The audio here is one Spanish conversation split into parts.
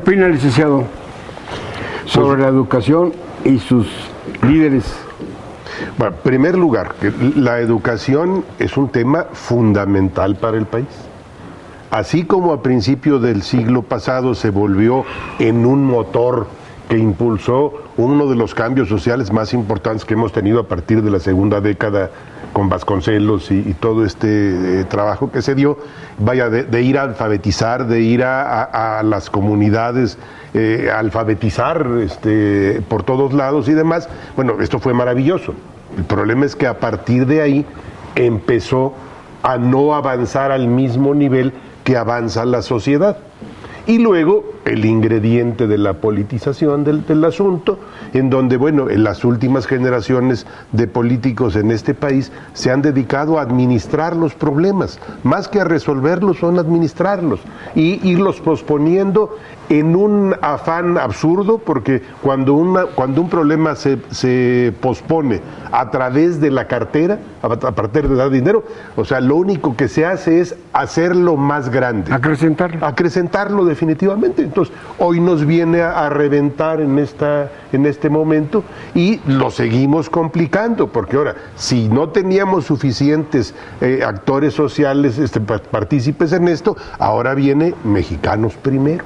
opina, licenciado, sobre la educación y sus líderes? Bueno, en primer lugar, la educación es un tema fundamental para el país. Así como a principios del siglo pasado se volvió en un motor que impulsó uno de los cambios sociales más importantes que hemos tenido a partir de la segunda década con Vasconcelos y todo este trabajo que se dio, vaya, de ir a alfabetizar, de ir a las comunidades, alfabetizar por todos lados y demás. Bueno, esto fue maravilloso. El problema es que a partir de ahí empezó a no avanzar al mismo nivel que avanza la sociedad. Y luego el ingrediente de la politización del asunto, en donde, bueno, en las últimas generaciones de políticos en este país se han dedicado a administrar los problemas, más que a resolverlos, son administrarlos, y irlos posponiendo en un afán absurdo, porque cuando un problema se pospone a través de la cartera, a partir de dar dinero, o sea, lo único que se hace es hacerlo más grande. Acrecentarlo definitivamente. Entonces, hoy nos viene a reventar en este momento y lo seguimos complicando, porque ahora, si no teníamos suficientes actores sociales partícipes en esto, ahora viene Mexicanos Primero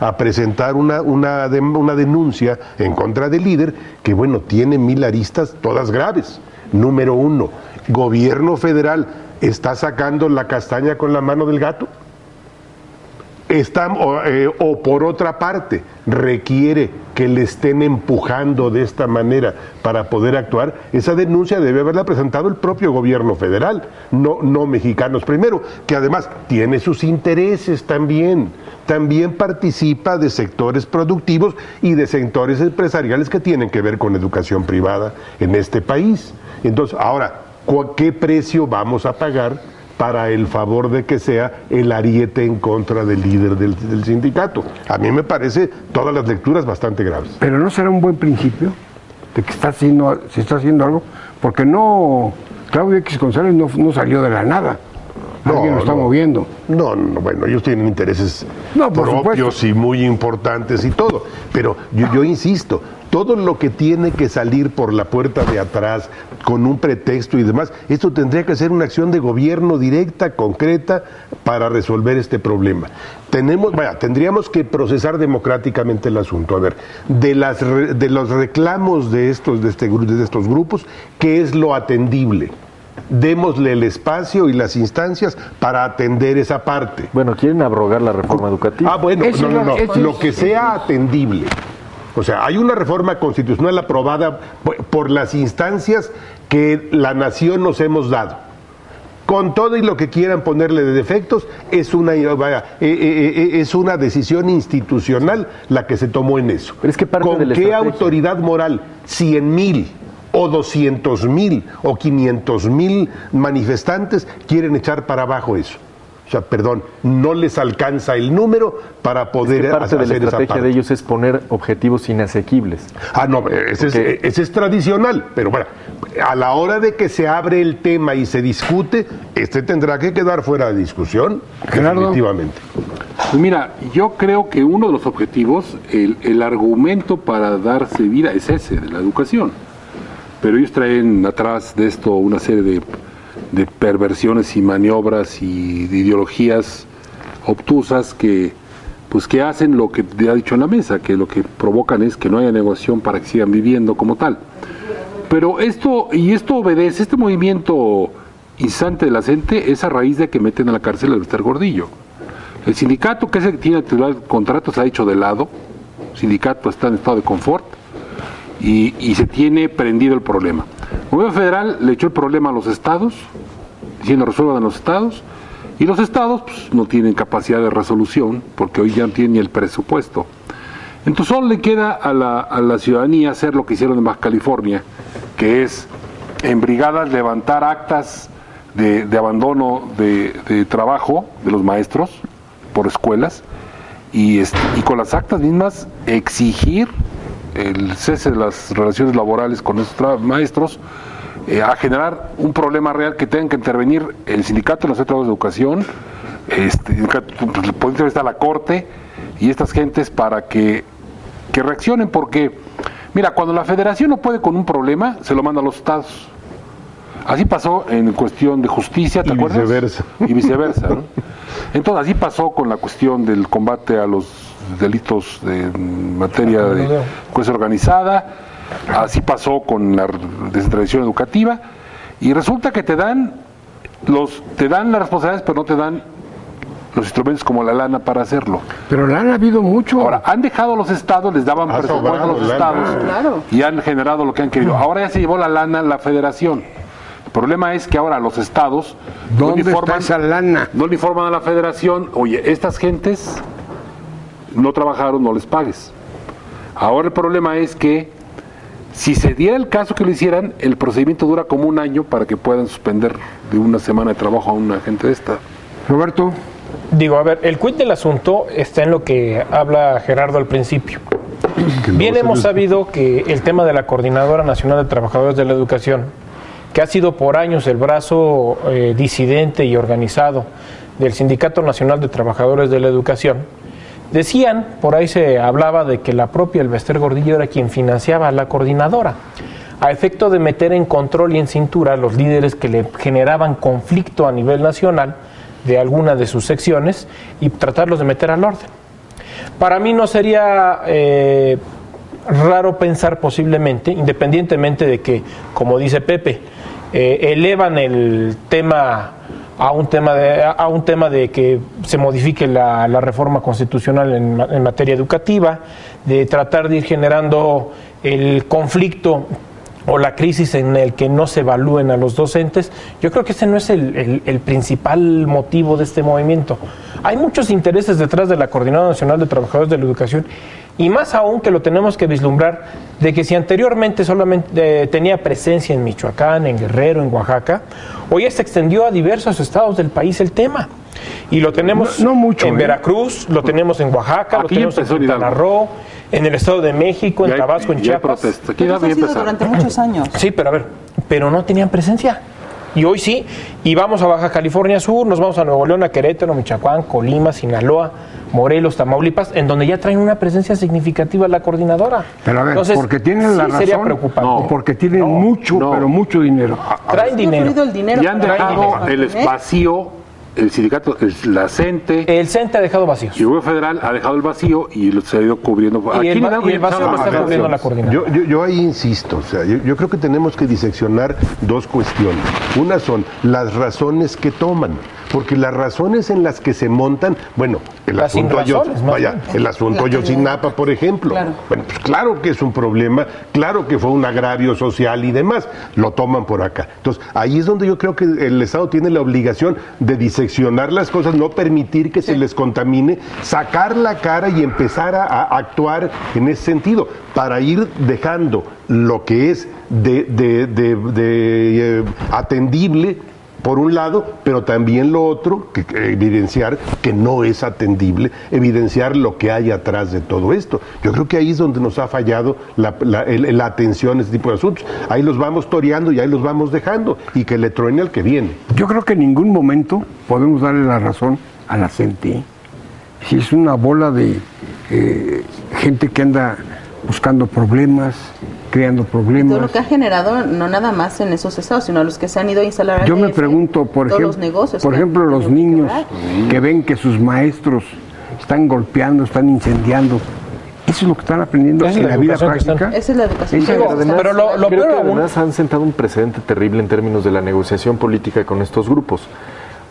a presentar una denuncia en contra del líder que, bueno, tiene 1000 aristas, todas graves. Número 1, gobierno federal está sacando la castaña con la mano del gato. O por otra parte, requiere que le estén empujando de esta manera para poder actuar. Esa denuncia debe haberla presentado el propio gobierno federal, no Mexicanos Primero, que además tiene sus intereses también participa de sectores productivos y de sectores empresariales que tienen que ver con educación privada en este país. Entonces, ahora, ¿qué precio vamos a pagar para el favor de que sea el ariete en contra del líder del sindicato? A mí me parece todas las lecturas bastante graves. Pero no será un buen principio de que se está haciendo algo, porque Claudio X González no salió de la nada. Alguien lo está moviendo. No, bueno, ellos tienen intereses propios y muy importantes y todo. Pero yo insisto, todo lo que tiene que salir por la puerta de atrás, con un pretexto y demás, esto tendría que ser una acción de gobierno directa, concreta, para resolver este problema. Tendríamos que procesar democráticamente el asunto. A ver, de los reclamos de estos grupos, ¿qué es lo atendible? Démosle el espacio y las instancias para atender esa parte. Bueno, quieren abrogar la reforma educativa. Bueno, lo que sea atendible. O sea, hay una reforma constitucional aprobada por las instancias que la nación nos hemos dado. Con todo y lo que quieran ponerle de defectos, es una decisión institucional la que se tomó en eso. Pero es que ¿con qué autoridad moral? 100,000 o 200,000 o 500,000 manifestantes quieren echar para abajo eso. O sea, perdón, no les alcanza el número para poder hacer esa parte. Parte de la estrategia de ellos es poner objetivos inasequibles. No, ese es tradicional, pero bueno, a la hora de que se abre el tema y se discute, tendrá que quedar fuera de discusión, definitivamente. Pues mira, yo creo que uno de los objetivos, el argumento para darse vida es ese, de la educación. Pero ellos traen atrás de esto una serie de perversiones y maniobras y de ideologías obtusas que hacen lo que te ha dicho en la mesa, que lo que provocan es que no haya negociación para que sigan viviendo como tal. Pero esto obedece, este movimiento incesante de la gente es a raíz de que meten a la cárcel a Esther Gordillo. El sindicato, que es el que tiene el contrato, se ha hecho de lado. El sindicato está en estado de confort y se tiene prendido el problema. El gobierno federal le echó el problema a los estados, diciendo resuelvan a los estados, y los estados no tienen capacidad de resolución, porque hoy ya no tienen ni el presupuesto. Entonces solo le queda a la ciudadanía hacer lo que hicieron en Baja California, que es en brigadas levantar actas de abandono de trabajo de los maestros por escuelas, y con las actas mismas exigir el cese de las relaciones laborales con esos maestros, a generar un problema real que tengan que intervenir el sindicato, los centros de educación, puede entrevistar a la Corte y estas gentes para que reaccionen, porque, mira, cuando la Federación no puede con un problema, se lo manda a los estados. Así pasó en cuestión de justicia, ¿te acuerdas? Y viceversa, ¿no? Entonces, así pasó con la cuestión del combate a los delitos en materia de delincuencia organizada, así pasó con la descentralización educativa, y resulta que te dan las responsabilidades, pero no te dan los instrumentos como la lana para hacerlo. Pero lana ha habido mucho. Ahora, han dejado a los estados, les daban presupuesto a los estados, y han generado lo que han querido. Ahora ya se llevó la lana la Federación. El problema es que ahora los estados ¿dónde está esa lana? No le informan a la Federación, oye, estas gentes no trabajaron, no les pagues. Ahora el problema es que si se diera el caso que lo hicieran, el procedimiento dura como un año para que puedan suspender de una semana de trabajo a una gente de esta. Roberto. Digo, a ver, el quid del asunto está en lo que habla Gerardo al principio. Bien hemos sabido que el tema de la Coordinadora Nacional de Trabajadores de la Educación, que ha sido por años el brazo disidente y organizado del Sindicato Nacional de Trabajadores de la Educación, decían, por ahí se hablaba de que la propia Elbester Gordillo era quien financiaba a la coordinadora, a efecto de meter en control y en cintura a los líderes que le generaban conflicto a nivel nacional de alguna de sus secciones y tratarlos de meter al orden. Para mí no sería raro pensar posiblemente, independientemente de que, como dice Pepe, elevan el tema a un tema de que se modifique la reforma constitucional en materia educativa, de tratar de ir generando el conflicto o la crisis en el que no se evalúen a los docentes. Yo creo que ese no es el principal motivo de este movimiento. Hay muchos intereses detrás de la Coordinadora Nacional de Trabajadores de la Educación, y más aún que lo tenemos que vislumbrar, de que si anteriormente solamente tenía presencia en Michoacán, en Guerrero, en Oaxaca, hoy ya se extendió a diversos estados del país el tema. Y lo tenemos no mucho, en Veracruz, lo tenemos en Oaxaca, lo tenemos en Quintana Roo, en el Estado de México, en Tabasco, en Chiapas. Pero eso ha sido durante muchos años. Sí, pero no tenían presencia. Y hoy sí, y vamos a Baja California Sur, nos vamos a Nuevo León, a Querétaro, Michoacán, Colima, Sinaloa, Morelos, Tamaulipas, en donde ya traen una presencia significativa la coordinadora. Pero a ver, entonces, porque tienen la razón, sería preocupante. o porque tienen pero mucho dinero. Traen dinero. Y han dejado el vacío. El sindicato, la CENTE. El CENTE ha dejado vacíos. Y el gobierno federal ha dejado el vacío y se ha ido cubriendo. Y el vacío lo está cubriendo la coordinadora. Yo ahí insisto, o sea, yo creo que tenemos que diseccionar dos cuestiones. Una son las razones que toman, porque las razones en las que se montan, bueno, el asunto Ayotzinapa, por ejemplo. Claro. Bueno, pues claro que es un problema, claro que fue un agravio social y demás, lo toman por acá. Entonces, ahí es donde yo creo que el Estado tiene la obligación de diseccionar las cosas, no permitir que se les contamine, sacar la cara y empezar a actuar en ese sentido, para ir dejando lo que es atendible por un lado, pero también lo otro, que evidenciar que no es atendible, evidenciar lo que hay atrás de todo esto. Yo creo que ahí es donde nos ha fallado la atención a este tipo de asuntos. Ahí los vamos toreando y ahí los vamos dejando, y que le truene al que viene. Yo creo que en ningún momento podemos darle la razón a la CENTE. Si es una bola de gente que anda buscando problemas, creando problemas. Todo lo que ha generado, no nada más en esos estados, sino a los que se han ido a instalar al Yo me pregunto, por ejemplo, los niños que ven que sus maestros están golpeando, están incendiando. ¿Eso es lo que están aprendiendo en la vida práctica? Esa es la educación. Pero lo peor, además han sentado un precedente terrible en términos de la negociación política con estos grupos,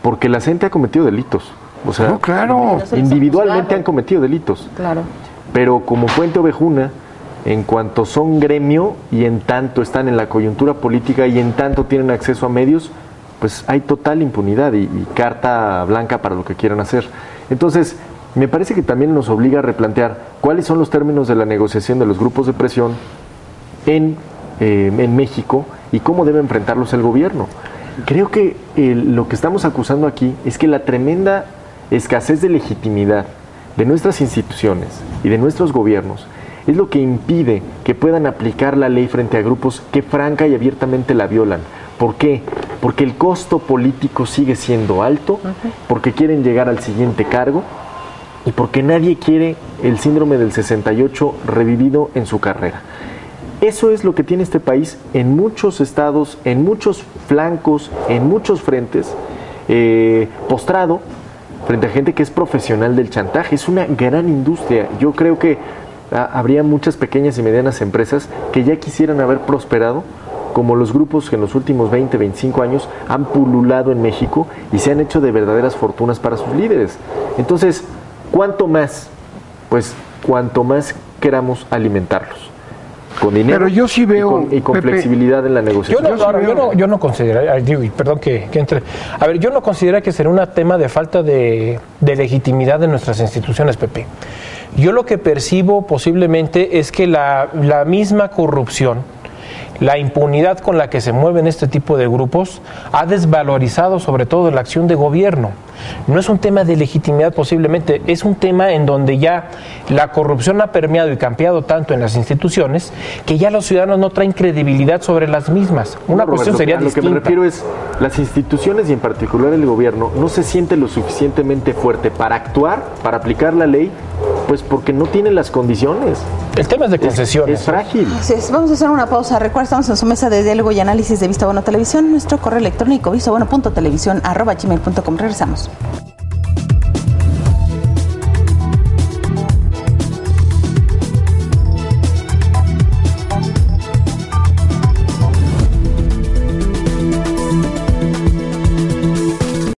porque la CENTE ha cometido delitos. O sea, no, claro, individualmente han cometido delitos. Claro. Pero como Puente Ovejuna, en cuanto son gremio y en tanto están en la coyuntura política y en tanto tienen acceso a medios, pues hay total impunidad y carta blanca para lo que quieran hacer. Entonces, me parece que también nos obliga a replantear cuáles son los términos de la negociación de los grupos de presión en México y cómo debe enfrentarlos el gobierno. Creo que lo que estamos acusando aquí es que la tremenda escasez de legitimidad de nuestras instituciones y de nuestros gobiernos es lo que impide que puedan aplicar la ley frente a grupos que franca y abiertamente la violan. ¿Por qué? porque el costo político sigue siendo alto, porque quieren llegar al siguiente cargo y porque nadie quiere el síndrome del 68 revivido en su carrera. Eso es lo que tiene este país en muchos estados, en muchos flancos, en muchos frentes, postrado frente a gente que es profesional del chantaje. Es una gran industria. Yo creo que habría muchas pequeñas y medianas empresas que ya quisieran haber prosperado como los grupos que en los últimos 20, 25 años han pululado en México y se han hecho de verdaderas fortunas para sus líderes. Entonces, ¿cuánto más? Pues cuanto más queramos alimentarlos. Con dinero. Pero yo sí veo, y con Pepe, flexibilidad en la negociación. Yo no considero, y perdón que entre. A ver, yo no considero que será un tema de falta de legitimidad de nuestras instituciones, Pepe. Yo lo que percibo posiblemente es que la misma corrupción, la impunidad con la que se mueven este tipo de grupos ha desvalorizado sobre todo la acción de gobierno. No es un tema de legitimidad posiblemente, es un tema en donde ya la corrupción ha permeado y campeado tanto en las instituciones que ya los ciudadanos no traen credibilidad sobre las mismas. Una cuestión sería distinta. Lo que me refiero es, las instituciones y en particular el gobierno no se siente lo suficientemente fuerte para actuar, para aplicar la ley, pues porque no tiene las condiciones. El tema es de concesiones. Es frágil. Así es. Vamos a hacer una pausa. Recuerda, estamos en su mesa de diálogo y análisis de Vista Bueno Televisión. Nuestro correo electrónico vistabueno.televisión@gmail.com. Regresamos.